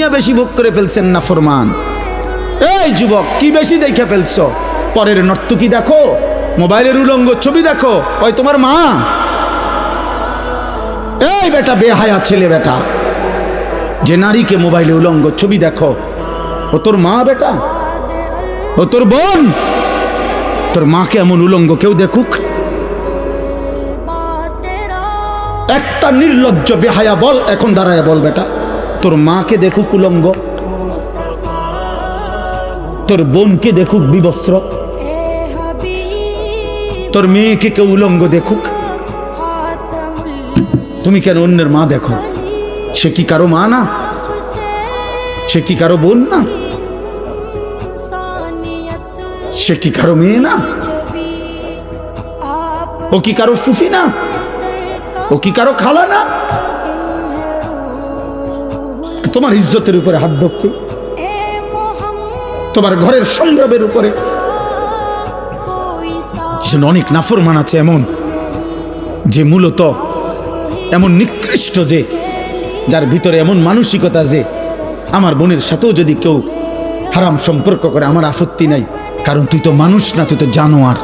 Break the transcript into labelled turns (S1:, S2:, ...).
S1: দুনিয়া বেশি ভোগ করে ফেলছেন না ফরমান। এই যুবক, কি বেশি দেখে ফেলছো? পরের নর্তকী দেখো, মোবাইলের উলঙ্গ ছবি দেখো, ওই তোমার মা। এই বেটা, বেহায়া ছেলে বেটা, যে নারীকে মোবাইলে উলঙ্গ ছবি দেখো, ও তোর মা বেটা, ও তোর বোন। তোর মাকে এমন উলঙ্গ কেউ দেখুক? একটা নির্লজ্জ বেহায়া বল, এখন দাঁড়ায় বল বেটা, তোর মাকে দেখুক উলঙ্গ, তোর বোনকে দেখুক বিবস্ত্র, তোর মেয়েকে কেউ উলঙ্গ দেখুক? তুমি কেন অন্যের মা দেখো? সে কি কারো মা না? সে কি কারো বোন না? সে কি কারো মেয়ে না? ও কি কারো ফুফি না? ও কি কারো খালা না? তোমার ইজ্জতের উপরে হাত ধরতে, তোমার ঘরের সংগ্রামের উপরে অনেক নাফরমান আছে এমন, যে মূলত এমন নিকৃষ্ট, যে যার ভিতরে এমন মানসিকতা যে আমার বোনের সাথেও যদি কেউ হারাম সম্পর্ক করে আমার আপত্তি নাই, কারণ তুই তো মানুষ না, তুই তো জানোয়ার।